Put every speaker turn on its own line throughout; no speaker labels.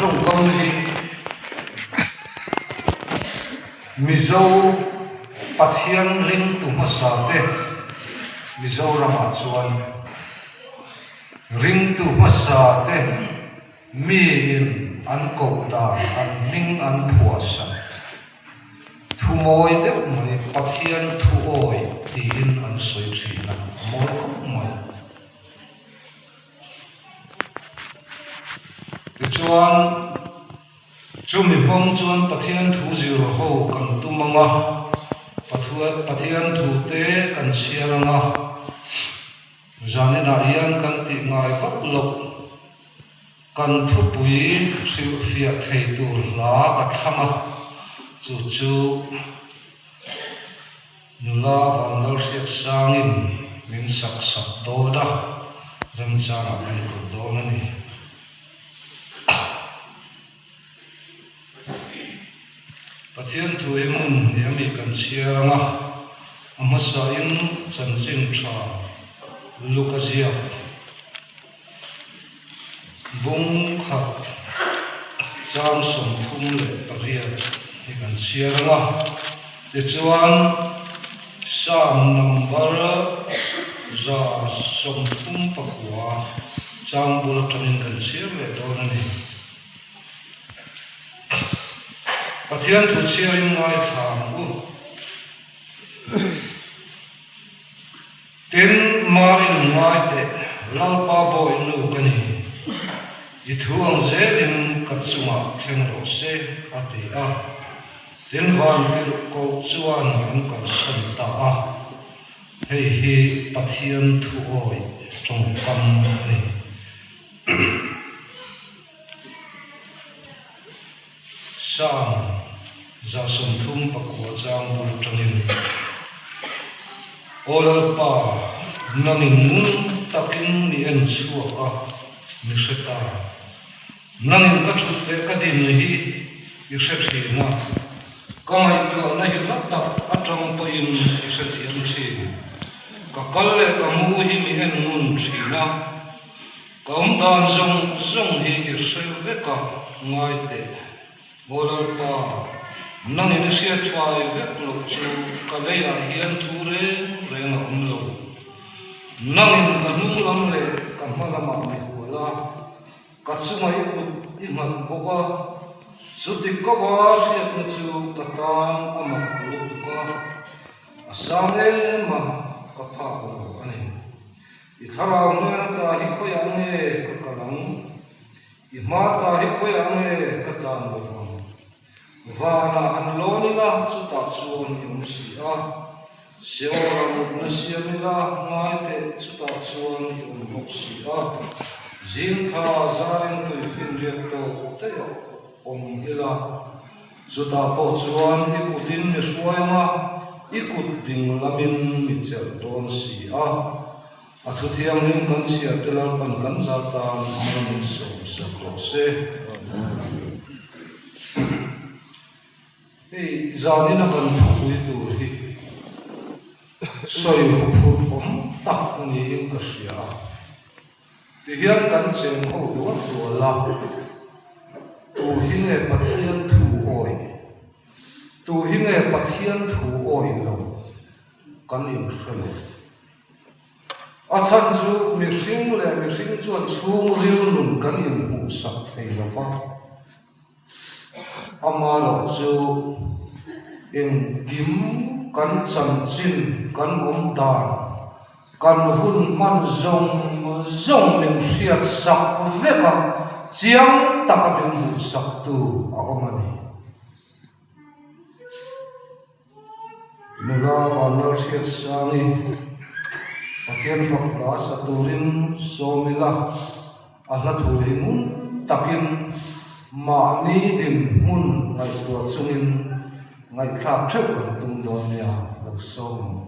trong công hi mizo pathian ring tu masate mizo rama chuan ring tu masate mi in an ko ta an ning an phuasa thumoi de mai pathian thu oi tin an soi thina moi ko mai chuan chumi mong chuan pathian thu zero ho kan tumanga pathian thu te kan siaranga zanina ian kan ti ngai vak lok kan thu pui sil fia thei tur la ka thanga chu nula vanal siat sangin min sak do da ram changa kan ko do na ni pathian thu emun yami kan siaranga amasa in chanchin tha lukazia bung khat cham som thum le paria hi kan siaranga te chuan sam number za som thum pakwa chang bul tanin kan siar le do na ni pathian thu chiarin ngai thang u ten marin ngai te lalpa boy nu kani i thuang zelin kachunga thleng ro se ati a ten van tir ko chuan an kan san ta a hei hi pathian thu oi trong kam ani sam za som thum pakwa chang bul tanin olalpa nangin takin ni en chuaka ni seta nangin ka thut te ka din hi i thina ka ngai tu na hi lat atang po in i thiam thi ka kalle ka mu hi mi en mun thina ka dan zong hi i ve ka ngai te olalpa nangin sia thwai vek lo chu ka leya hian thure renga umlo nangin ka nung lam le ka malama mi wala ka chunga i put i man boka suti ka wa sia na chu ka tan ama lu ka asame ma ka pha ko ani i tharau na ta hi khoya nge ka kalang i ma ta hi khoya nge ka tan bo vana an lonila chuta chuan yum si a seora na siamila ngai te chuta chuan yum mok si a zin kha zain tu fin je to te yo om ila chuta po chuan ikutin ni suayanga ikut ding lamin mi chel don si a athu thiam nim kan sia telal pan kan zatan min so sakro se hey zanina kan thui tu hi soi hu om tak ni in ka sia ti hian kan chen ho du la tu hi nge pathian thu oi lo kan in khalo a chan chu mi hring chuan chung ril nun kan in hu sak thei lova amalo chu in kim kan chanchin kan dan kan hun man zong min hriat sak veka chiang taka min hu sak tu awamani nula vanal hriat sangi pathian fakla saturin somila ahla thuringun takin ma ni din mun ngai tu chungin ngai thak thep kan tum don ya lak som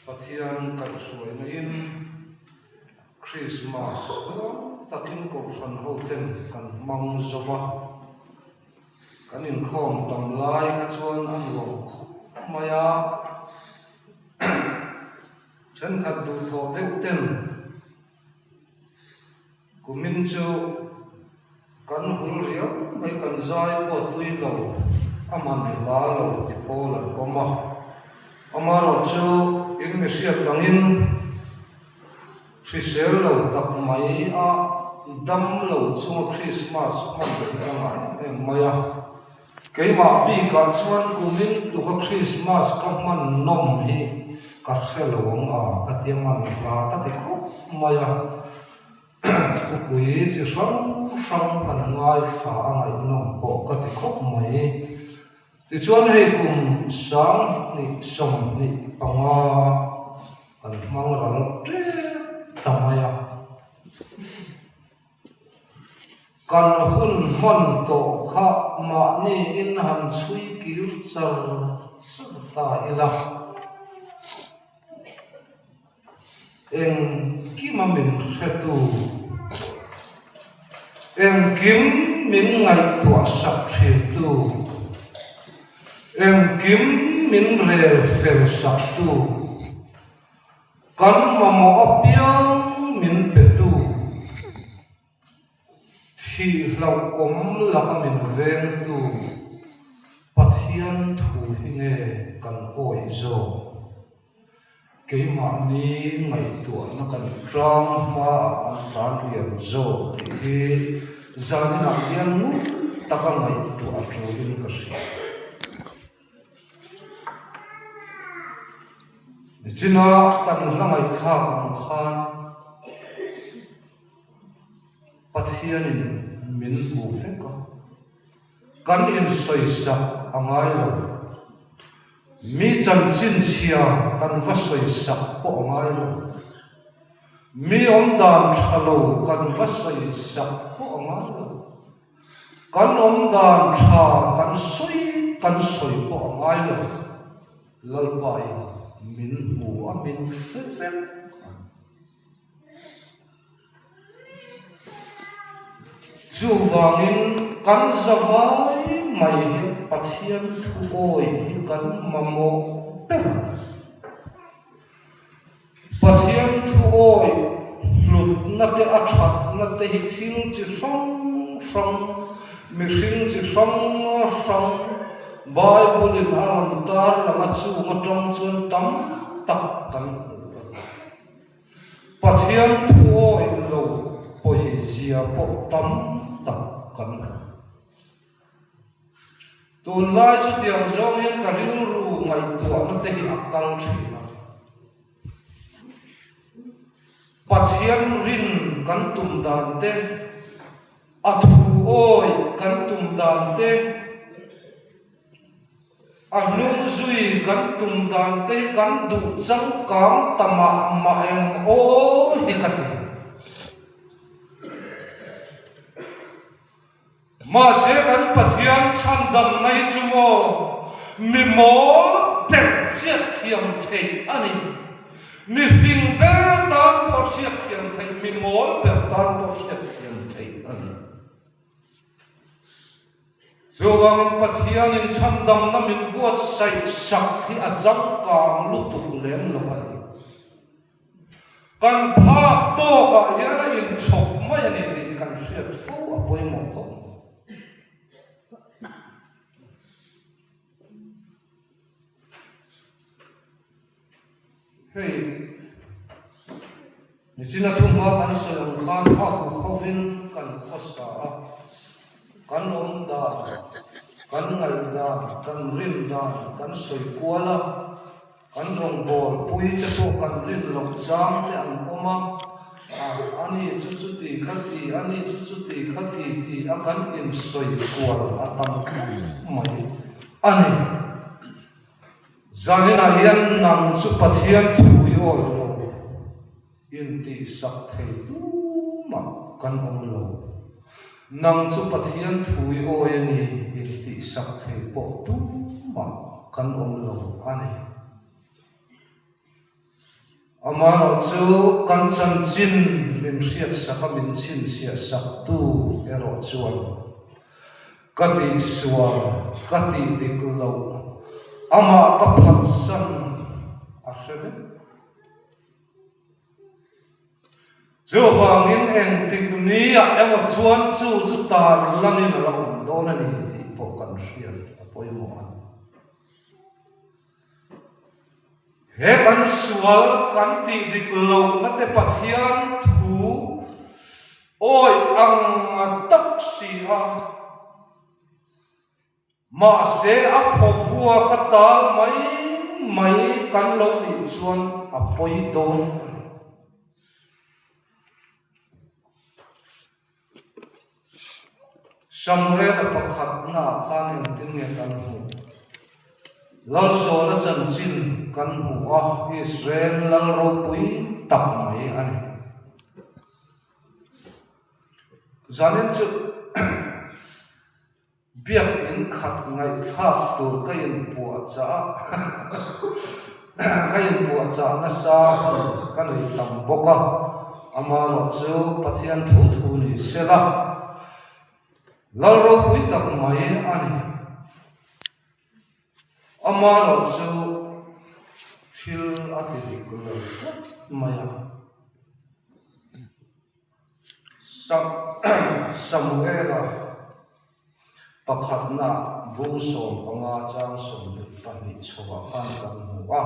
Pathian kan suai na in Christmas takin ko san hoten kan mang zova kanin khom tam lai ka chuan an lo maya chen khat du tho deuh ten kumin chu kan hul riau mai kan zai po tui lo aman la lo ti po la oma amaro chu in me sia tangin Chrisel lo tak mai a dam lo chu Christmas man de ngai em maya keima pi ka chuan kumin tu Christmas ka man nom hi ka hello nga ka ti man ka ti kho maya kui chi sang sang kan ngai kha angai nom po ka ti kho mai ti chuan hei kum sang ni som ni anga kan mang ral tre tamaya kan hun mon to kha ma ni in han chui kir char ta ila en kimamin khetu en kim min ngai tua sak thil tu em kim min rel fel sak tu kan mamo apiang min petu thi lau om laka min veng tu pathian thu hinge kan oi zo keima ni ngai tua na kan trang ma kan tan riam zo hi zanina hian mu taka ngai tua trodin ka si Cina kan langai kha kan khan pathianin min bu feka kan in soi sak angai lo mi chan chin chia kan va soi sak po angai lo mi om dan thalo kan va soi sak po angai lo kan om dan tha kan soi po angai lo lalpai min bu amin fek chu wangin kan zawai mai he pathian thu oi hi kan mamo pe pathian thu oi lut na te athat na te hi thil chi song mi hring chi song Bible in alam tar langa chu matong chuan tam tak kan pathian thu oi lo poesia po tam tak kan tun lai chu tiang zong hian ka ril ru ngai tua na te hi akal thina pathian rin kan tum dan te athu oi kan tum dan te anung zui kan tum dan te kan du chang kam tama ma em o hikati ma se kan pathian chan dam nai chumo mi mo pe siat thiam thei ani mi finger tan po siat thiam thei mi mo pe tan po siat thiam thei ani Zawang pathian in chandam na min buat sai sak hi ajang kang lutuk lem lovai kan pha to ka yana in chok mai ani ti kan siat fo apoi mo kho hey ni china thuma kan soyang khan ha khovin kan khosa kan om da kan ngai da kan rim da kan soi kuala kan rong bol pui te to kan rim lok chang te an oma ani chu chu ti khati ani chu chu ti khati ti akan in soi kual atam mai ani zanina hian nam chu pathian thui oi lo in ti sak thei tu ma kan om lo nang chu pathian thui oi ani in ti sak thei po tu ma kan om lo ani Amaro chu kan chan chin min riat saka min chin sia sak tu ero chuan kati suar kati diklo ama ka phat san a hreven Jovangin eng tikni a emo chuan chu tar lamin a rawm dona ni ti po kan riat a poimo an he kan sual kan ti diklo na te pathian thu oi ang taksi a ma se a phofua ka tal mai kan lo ni chuan a poi don Samuel pakhat na khan en tin nge kan hu lal so la chan chin kan hu a Israel lal ro pui tak mai ani zanin chu biak in khat ngai thak tur ka in pu cha ka in pu cha na sa kan ei tam boka amaro chu pathian thu ni sela lal ro pui tak mai ani amaro chu thil ati kulo maya Samuela pakhat na bung som panga chang som pani chowa khan kan huwa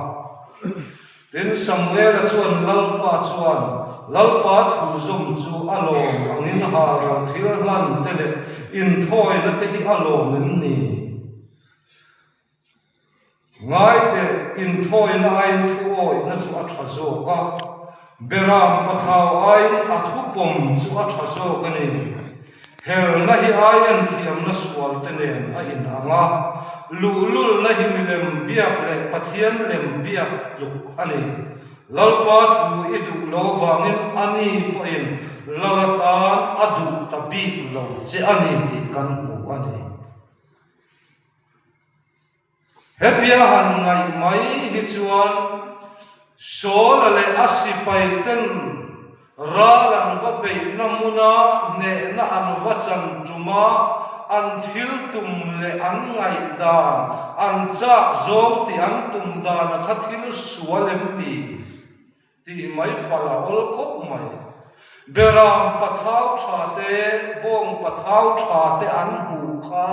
tin Samuel chuan lalpa thu zum chu alom angin ha ra thil hlan tele in thoi na te hi alom ni ngai te in thoi na ai thu oi na chu a thazo ka beram pathau ai a thu pom chu a thazo ka ni hel na hi ai an thiam na sual te nen a in anga lul na hi milem biak le pathian lem biak luk ani lalpa thu idu lo wangin ani poin lalatan adu tabi lo che ani ti kan hu ani hetia han ngai mai hi chuan so le asipai ten ralan va pe namuna ne na an va chan tuma an thil tum le an ngai dan an cha zom ti an tum dan khathil sualem ni ti mai pala ol khop mai beram pathau thate bong pathau thate an hu kha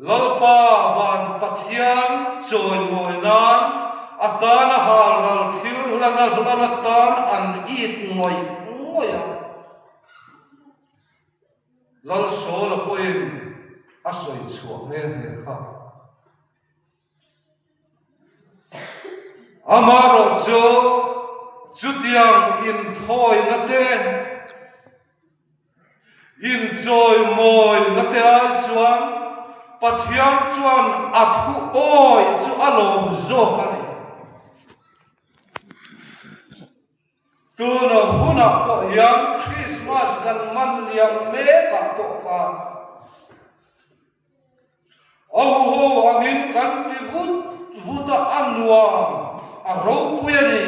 lalpa van pathian choi moi nan atana hal ral thil lana tan an it ngoi lal so la poem asoi chuak ne kha amaro chutiang in thoi na te in choi moi na te ai chuan pathian chuan athu oi chu alom zo ka ni tuna huna po yang Christmas kan man liam me ka po ka ho amin kan ti vuta anwa a ro puyani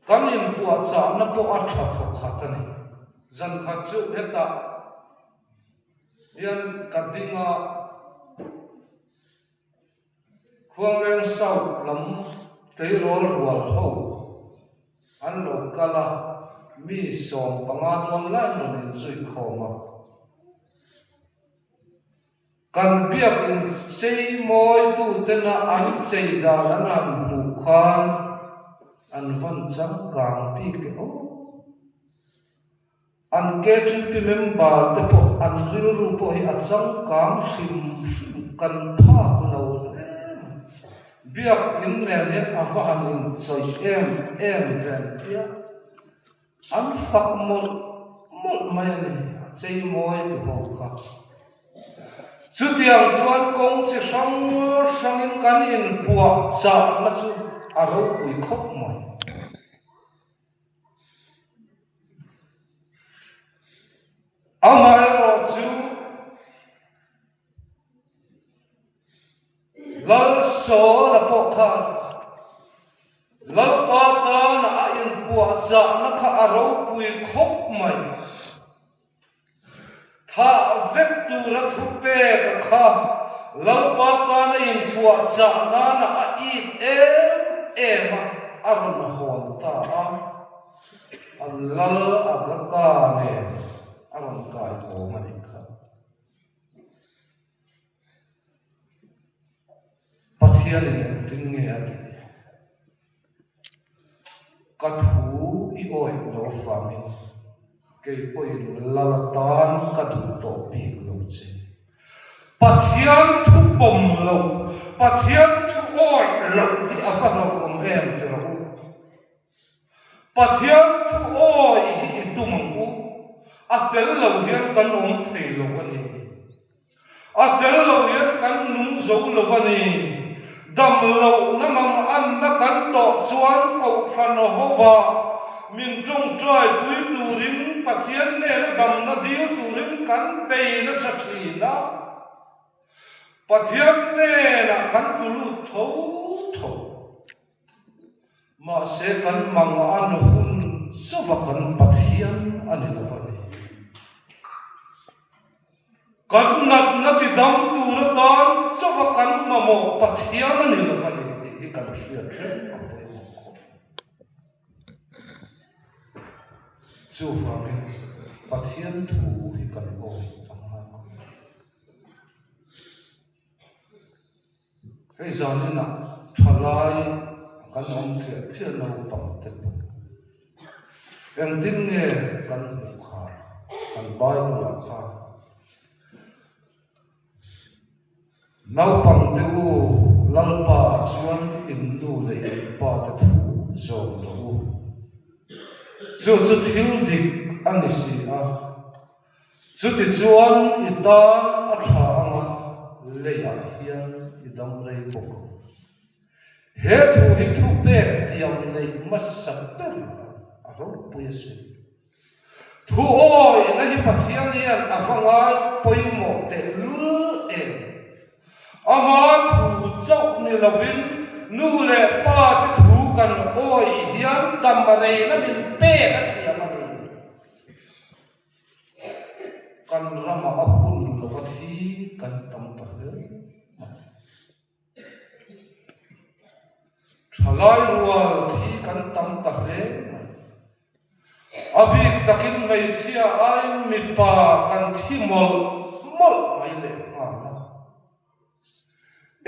kan in pu cha na po a tha tho khatani zan kha chu heta yan kadinga khuang leng sau lam tei rol rual ho an lo kala mi som panga thon la no nin zui khoma kan biak in sei moi tu tena an sei da an han mu khan an van chang kang pi ke o an ke tun pi member te po an ril ru po hi a chang kang hrim kan phak lo biak in ne ne avan in choi em ven pia an fak mol mai ni chei moi tu ho kha chu tiang chuan kong chi sang in kan in puak cha na chu a ro pui khop mai ama ero chu lal so la pokha lal pata na ayin puwa cha na kha aro pui khop mai tha vek tu ra thupe ka kha lal pata na in puwa cha na a I em aron hol ta a lal agaka ne aron kai ko mani kha pathian in tin nge ati ka thu I oi lo famin ke poi lalatan ka du to pi lo che pathian thu pom lo pathian thu oi lo I afan lo om em te lo pathian thu oi I tumang u atel lo hian kan om thei lo ani atel lo hian kan nung zo lo ani dam lo namang an na kan to chuan ko khan hova min trung trai pui turin pathian ne dam na diu turin kan pe na sathina pathian ne na kan tulu tho tho ma se kan mang an hun savakan pathian ani lovani kan nat nati dam turatan savakan mamo pathian ani lovani ti kan shia chu famin pathian thu hi kan oi amhan hei zanina thalai kan om thia no pam te en tin nge kan kha kan bible kha nau pam te u lalpa chuan in nu le pa te thu zo zo chu thil dik ani si a chu ti chuan itan a tha anga le ya hian idam rei bok he thu hi thu pe tiam nei masak per a ro puise thu oi na hi pathian hian afangai poimo te lul e ama thu chok ni lovin nu le pa te thu kan oi hian tamare na min pe ka tiam ani kan rama ahun lovathi kan tam ta he thalai rual thi kan tam ta he abi takin mai sia ain mi pa kan thi mol mai le ma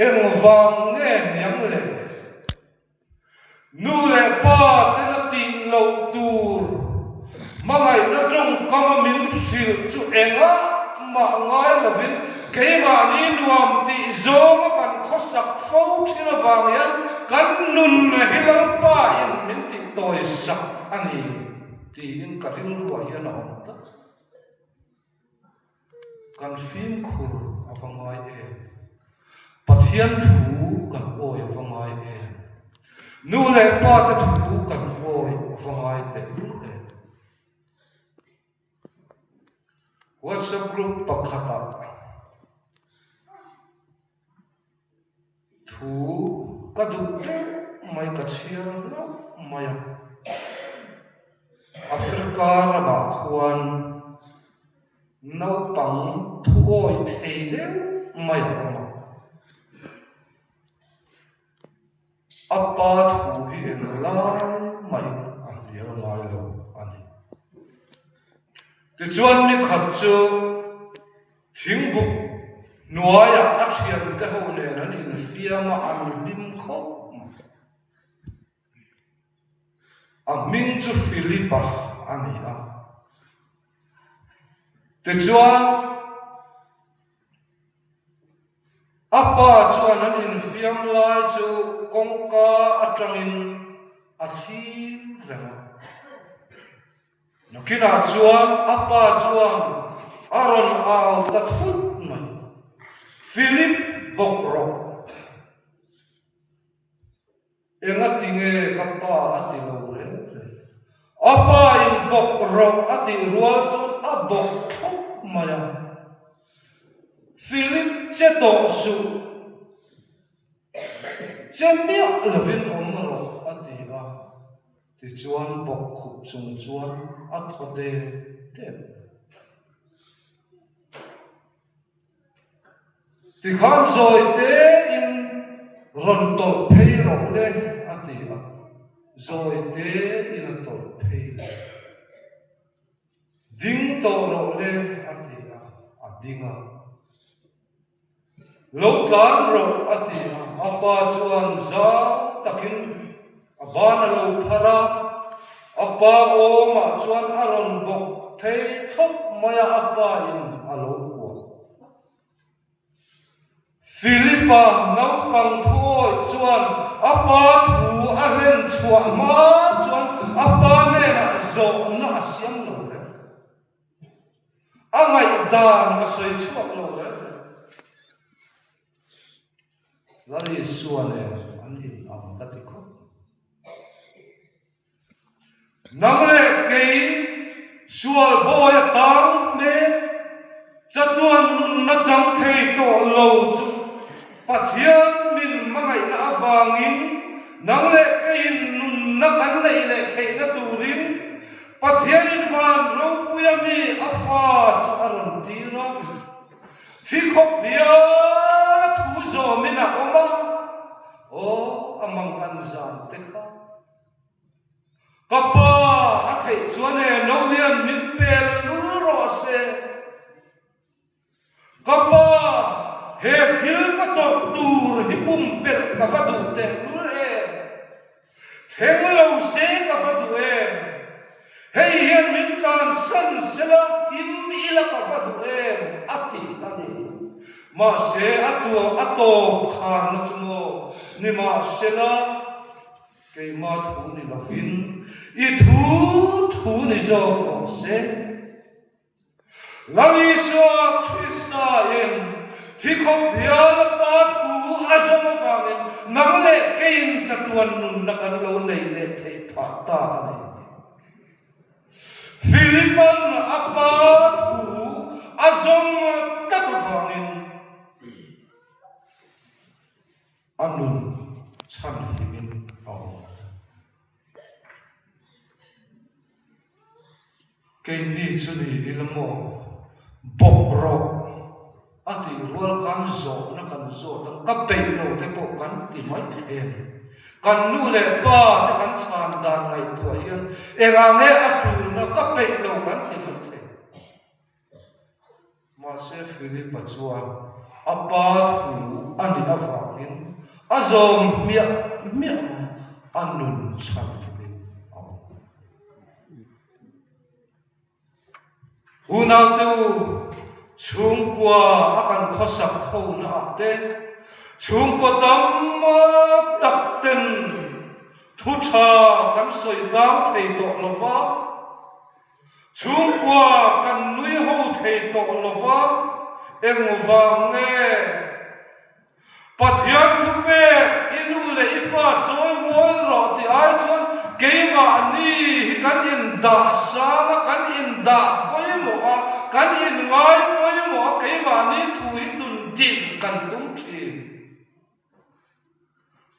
em vang nghe nhắm le nu le pa te na ti lo tur ma ngai na trong kama min sil chu enga ma ngai lovin ke ma ni nuam ti zo ma kan khosak fo thina wang yan kan nun hilal pa in min ti toy sak ani ti in ka ril ruwa yan om ta kan film khur avangai e pathian thu kan oi avangai e nu le pa te thu kan oi avangai te WhatsApp group pakhata thu kadu mai kachia no maya Africa rama khuan nau pang thu oi thei de maya ma apa thu hi en lai mai an lia lai lo ani ti chuan ni khat chu thing buk nuaya a thian te ho le ran in fiama an lim kho a min chu Philippa ani a ti chuan apa chuan an in fiam lai chu kongka atangin a thi renga nakina chuan apa chuan aron au ta thut mai Philip bokro enga tinge kapa ati lo re apa in bokro ati rual chuan a bok maya Philip cheto su semia lovin omro atia ti chuan bok khup chung chuan athode te ti khan zoi te in ron tol phei ro le atia zoi te in tol phei ding to ro le atia adinga lo tlan ro atia apa chuan za takin abana lo phara apa o ma chuan aron bok phei thop maya apa in alo ko Philippa ngau pang thoi chuan apa thu a ren chua ma chuan apa ne na zo na siam lo le angai dan a soi chuak lo le lali suane ani am katikho nangle kei sual boya tang me chatuan nun na jang thei to lo chu pathian min mangai na awangin nangle kei nun na kan nei le thei na turin pathian in van ro puyami afa chu aron tira thi khop bia la thu zo mina oma o amang an zan te kha kapa a thei chuane no hian min pel lul ro se kapa he thil ka to tur hi pum pel ka fa du te lul e theng lo se ka fa du e hei hian min kan san sela im ila ka fa du e ati ani ma se ato khan na chumo ni ma sela ke ma thu ni la fin I thu ni zo ko se lali so Krista in thi khop ya la pa thu azam wangin nangle kein chatuan nun na kan lo nei le thei pha ta ani Philippan apa thu azam tat wangin anun chan himin au kein ni chuni ilmo bokro ati rual kan zo na kan zo tang kape lo te po kan ti mai then kan nu le pa te kan chan dan ngai tu hian era nge atu na kape lo kan ti mai the ma se Philippa chuan apa thu ani awangin azom mia anun chan hunau tu chung kwa akan khosak ho na ate chung ko tam tak ten thu cha kan soi dam thei to lova chung kwa kan nui ho thei to lova eng wange pathian thu pe inu le ipa choi moi ro ti ai chon keima ani kan in da sa kan in da poi mo kan in ngai poi mo keima ani thu hi tun tin kan tung thi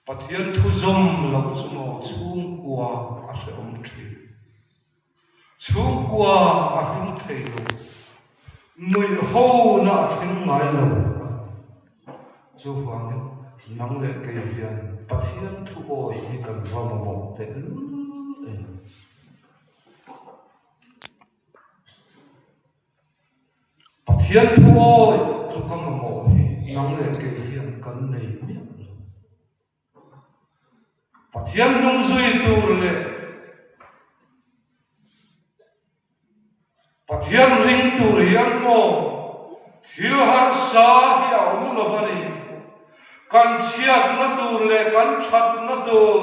pathian thu zom lo chumo chung kwa a se om thi chung kwa a him thei lo nui ho na thing ngai lo chu wang nang le ke hian pathian thu oi hi kan va ma mo te pathian thu oi thu kam ma mo hi nang le ke hian kan nei mi pathian nung zui tur le pathian ring tur hian mo thil har sa hi au lo vari kan siat na tur le kan chat na tur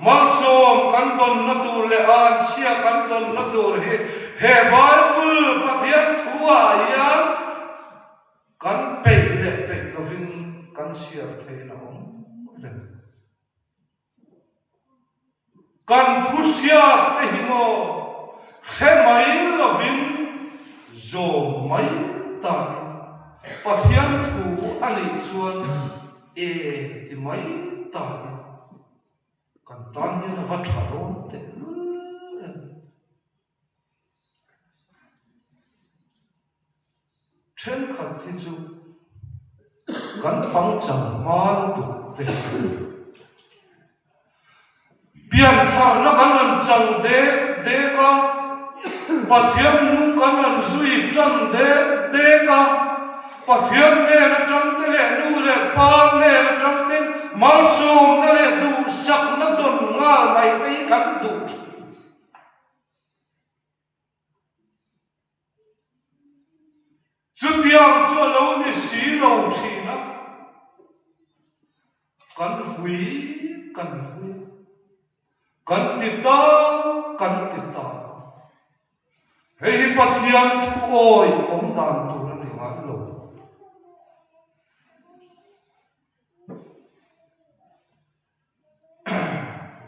malsom kan don na tur le an sia kan don na tur he Bible pathian thua yan kan pe le pe lovin kan siat the na om kan thu siat te hi mo khe mai lovin zo mai ta pathian thu ani chuan e ti mai tai kan tan ni na va tha do te chen khat thi chu kan pang chang ma la tu te pian thar na kan an chang de ka pathiam nu kan an zui chang de ka pathiam ne na chang te le nu le pa ne na chang te mal sum na le du sak na don nga mai te kan du chu tiang chu lo ni si lo thi na kan vui kan ti ta hei pathian thu oi om dan tu na ni nga lo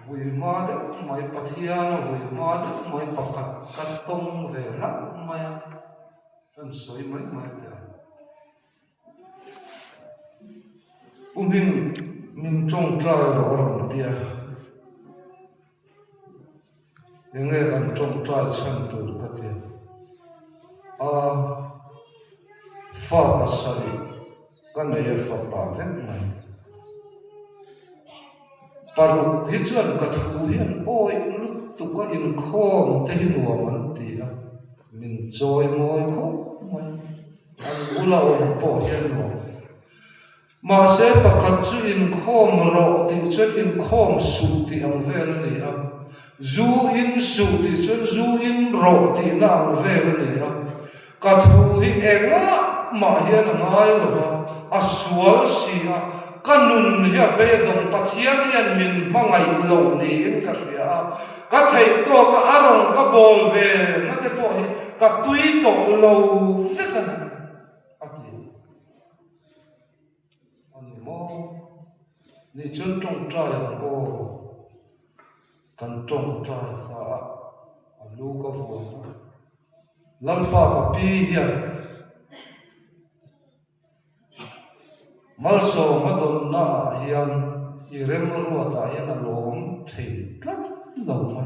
vui ma de mai pathian vui ma de mai pakhat kan tong ve la mai an soi mai ta min trong trai ro ram tia nghe kan trong trai chan tur ka tia fa pasali kan ye fa pa vek mai paru hi chuan ka thu hian oi lut tu ka in khom te hi nuam an ti a min joy moi kho mai an ula on po hian no ma se pakhat chu in khom ro ti chuan in khom su ti ang vel ni a zu in su ti chuan zu in ro ti na ang vel ni a ka thu hi enga ma hian ngai lo a sual si a kanun ya be dong pathian yan min mangai lo ni in ka ria ka thei to ka arong ka bol ve na te po hi ka tui to lo fekan ati ani mo ni chun trong trai o kan trong trai ka alu ka vo lampa ka pi hian malso madon na hian irem ruata hian alom thei tlat lo ma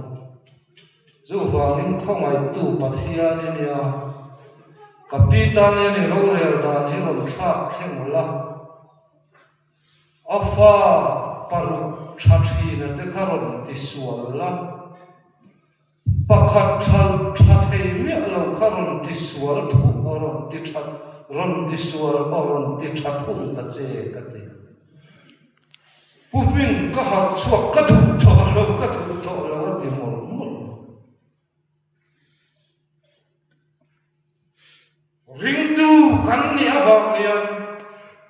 zu wangin khongai tu pathian nia kapitan ni ro rel da ni ron thak theng la afa paru chathi na te kharon ti sual la pakhat thal thathei mi lo kharon ti sual thu oron ti that ron ti sual oron ti thathum ta che ka ti pupin ka har chuak ka thu tho lo ti mol ring tu kan ni awang lian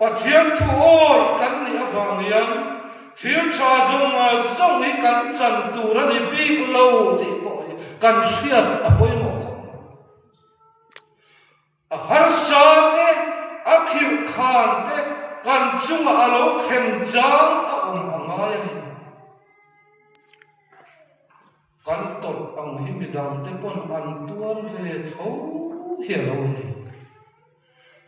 pathian thu oi kan ni awang lian thil tha zong hi kan chan tu ran ni big lo ti po kan hriat a poi mo a har sa te a khir khan te kan chung a lo khen chang a angai ni kan tot ang hi midam te pon an tuan ve tho hi lo ni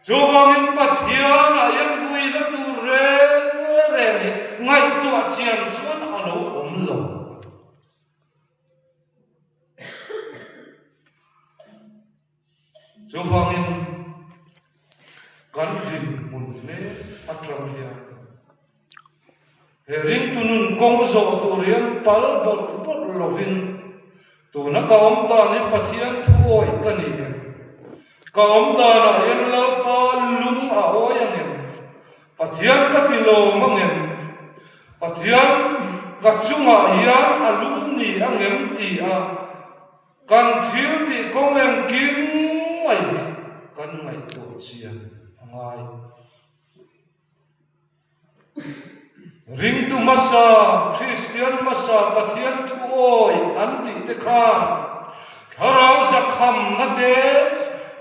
jo wangin pathian a yan vui na tu re ni ngai tu a chian chuan a lo om lo jo wangin kan din mun ne atram hian herin tunun kong zo tu rian pal bot lovin tu na ka om ta ni pathian thu oi ka ni ka om ta na yan la pa lum a oi angem pathian ka ti lo mangem pathian ka chunga hian alum ni angem ti a kan thil ti kong em kim mai kan ngai tu chia angai ring tu masa Christian masa pathian thu oi anti te kha tharau zakham na te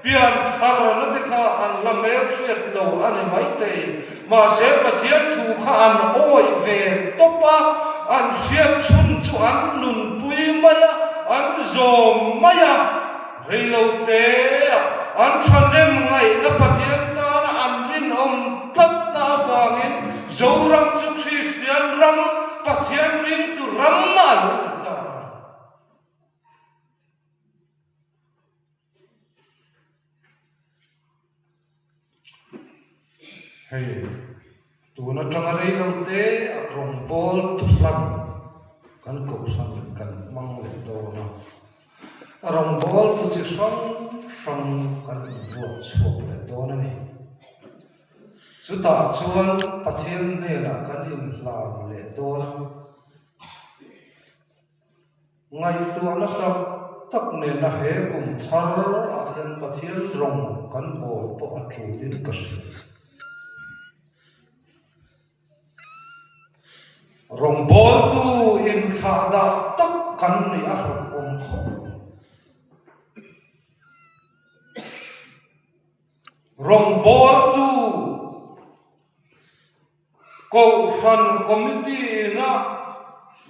pian thar na te kha an la mer fiat lo ani mai te ma se pathian thu kha an oi ve topa an fiat chun chu an nun pui maya an zom maya reilo te an thanem ngai na pathian ta na an rin om tat na wangin zoram chu Christian ram hay tu na tanga rei lo te rong bol tu lan kan ko san kan mang le do na rong bol tu chi sang kan buat chuak le do na ni chu ta chuan pathian ne na kan in hlam le do na ngai tu na tak ne na he kum thar a hian pathian rong kan bol po a thu din ka si rong bol tu in kha da tak kan ni a om kho rong bol tu ko san committee na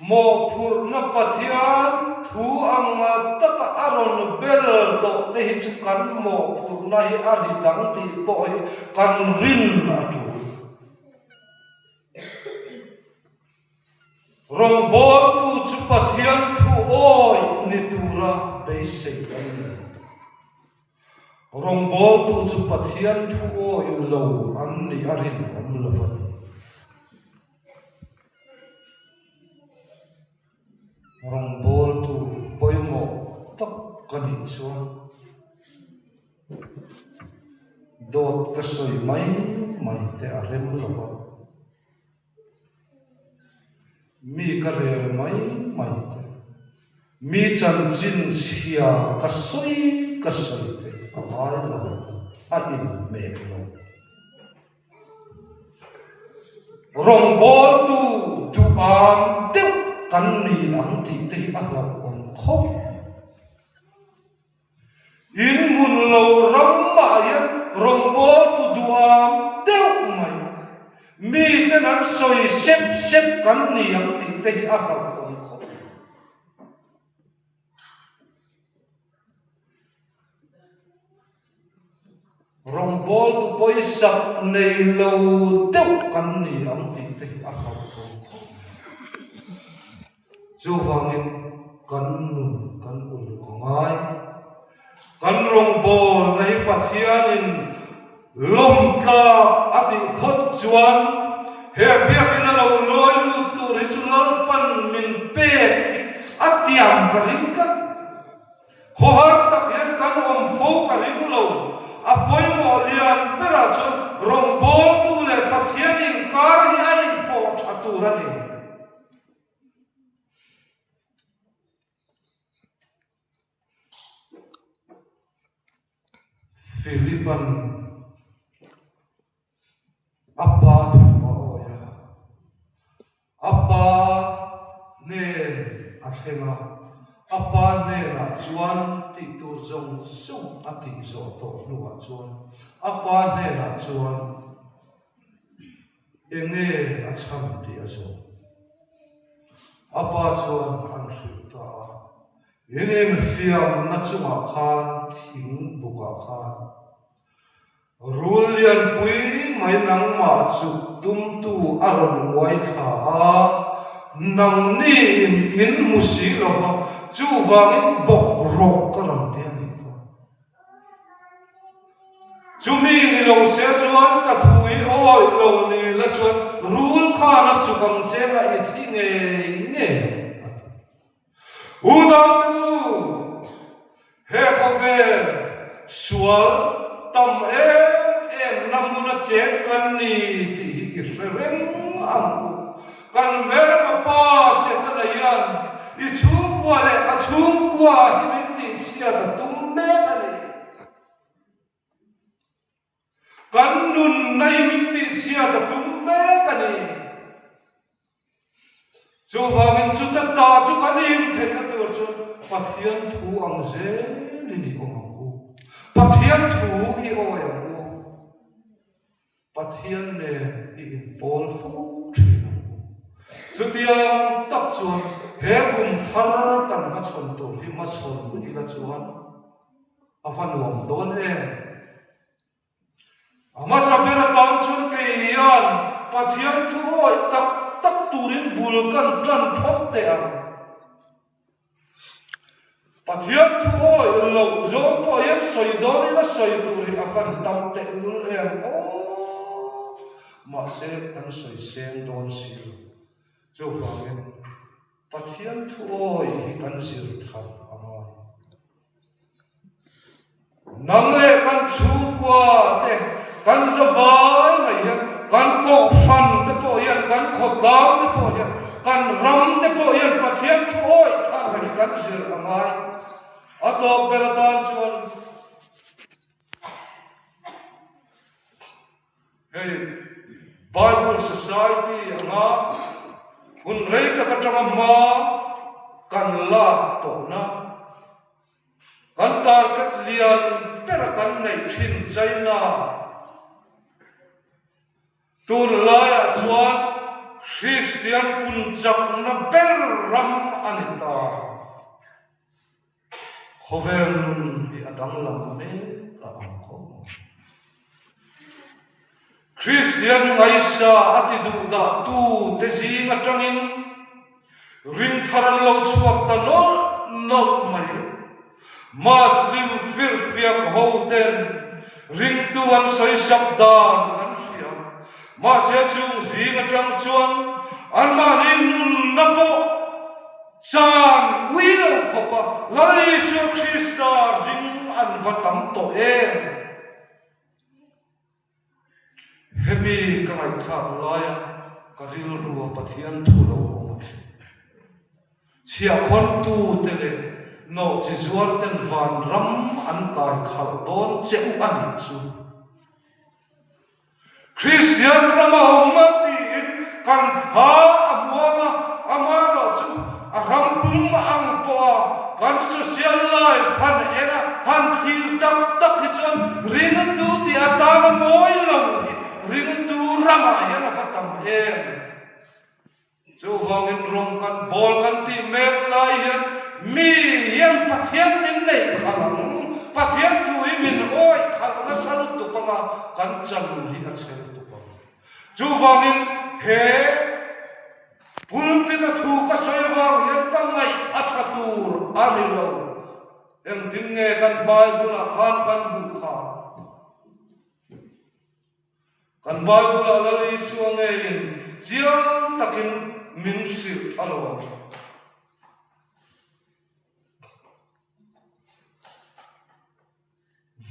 mo phur na pathian thu anga tak aron bel to te hi chu kan mo phur na hi ari dang ti to hi kan rin a chu rong bol tu chu pathian thu oi ni tura be se kan rong bol tu chu pathian thu oi lo an ni arin om lo va rong bol tu poimo tak kan hi chuan dot ka soi mai te a rem lo va mi ka rel mai te mi chan chin sia ka soi te a vai lo a in me lo rong bol tu am teu kan ni ang ti te a lo om kho in mun lo ram ma yan rong bol tu am teu mai mi te nan soi sep kan ni ang ti te a lo om kho rong bol tu poi sak nei lo teu kan ni ang ti te a lo om kho chu wangin kan nun kan ul ko ngai kan rong bol nei pathianin lom tla ati thot chuan he biakin lo loi lu tu ri chu lal pan min pe atiam ka ring ka kho har tak hian kan om fo ka ring lo apoi mo lian pera chu rong bol tu le pathianin kar hi ai po thatura ni Filipan apa tu oya apa nen athenga apa nen chuan ti tu zong ati zo to nuwa chuan apa nen chuan enge acham ti azo apa chuan an ta enge fiam na chuma khan thing buka khan rulian pui mai nang ma chu tum tu aron wai kha a nang ni in musi lo fa chu wangin bok rok karam te ni fa chu mi ni lo se chuan ka thui oi lo ni la chuan rul kha na chu kang chenga I thi nge una tu he khove sual tam em namuna chen kan ni ti ki reng am kan mer ma pa se ta la yan I chung kwa le a chung kwa hi min ti sia ta tum me ta ni kan nun nai min ti sia ta tum me ta ni chu wangin chu ta chu kan im the na tur chu pathian thu ang je ni ong pathian thu hi oi pathian ne in pol fu thina chu tiang tak chuan he kum thar kan ma chon to hi ma chon ni la chuan afan wam don ama sabera don chun ke yan pathian thu oi tak turin bul kan tran thot te a pathian thu oi lo zong po yan soi don na soi tu ri afan tam te mul mà sẽ căn soi sen đón siêu châu vàng Pathian thôi căn diệt thật amai nang le căn chú qua te căn giờ vai mà hiện căn cổ phần te po hiện căn khổ đau te po hiện căn ram te po hiện Pathian thôi thà là căn diệt amai ato beladan chuan hey Bible Society anga un rei ka katanga ma kan la to na kan tar kat lian pera kan nei thin chaina tur la chuan Christian punchak na berram anita khovel nun hi adang lam me a angko Christian ngaisa atidu da tu te zinga tangin ring tharan lo chuak ta no mai Muslim firfiak hoten ring tuan soi sabdan kan fia masya chung zinga tang chuan almanin nun napo san wil khopa lali su Krista ring an vatam to hemi kai thak laya karil ruwa Pathian thulo ngapsi chia khon tu tele no chi zuar ten van ram an kai khal don cheu ani chu Christian ramahumati kan kha abuanga amaro chu aram pum ang po kan social life han era han khir tak chon ring tu ti atana moi lo ring tu rama yana fatam chu vangin rong kan bol kan ti mek lai hian mi hian Pathian min nei khalang Pathian tu hi min oi khal na salut tu kama kan cham hi a chel tu pa chu vangin he pulpit thu ka soi wang hian kan ngai athatur ani lo eng tin nge kan Bible khan kan bu kha kan Bible alari suange in chiang takin min sir alo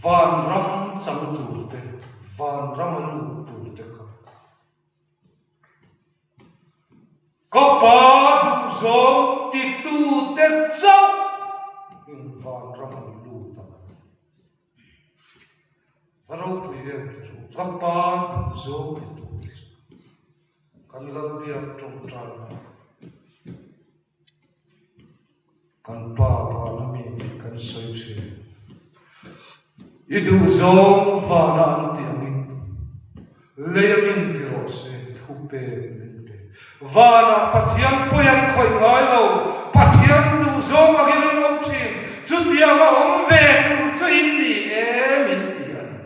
van ram cham tur te van ram lu tur te kha ko pa du zo ti tu te chau in van ram lu ta varo pye ko pa du zo ti tu kan la bia trong tran kan pa va na mi kan soi se idu zong va na anti ami leyamin ti ro se thupe mente va na Pathian poyan khoi ngai lo Pathian du zong agin om chi chu dia wa om ve tu chu in ni min ti ani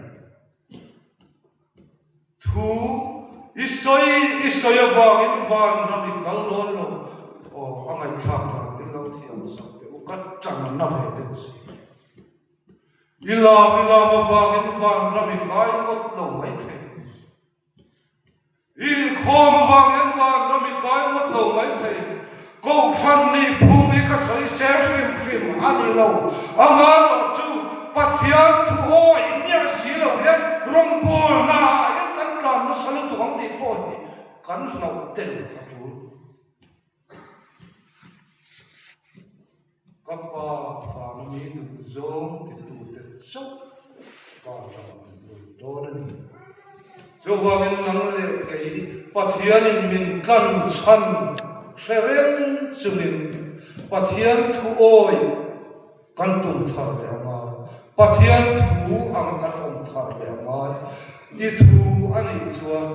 thu isoi vangin van rami kal don lo o angai thak ta ni lo thiam sak te o kat chang na ve te si ila ma vangin van rami kai ot lo mai the in khom vangin van rami kai ot lo mai the ko fan ni phung ni ka soi se phim ani lo amaro chu Pathian thu oi nya si lo hian rong pol na kan nó sanh tu ang ti po kan lau ten ka chu ka pa fa mi du zong ti tu te so pa ra do na ni so wa men nang le kai Pathian in min kan chan seren chunin Pathian thu oi kan tum thar le ma Pathian thu ang kan om thar le ma i thu ani chuan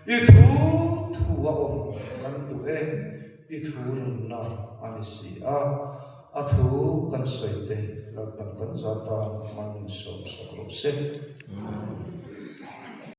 i thu a om kan tu i thu na ani si a thu kan soi te la kan zata man so se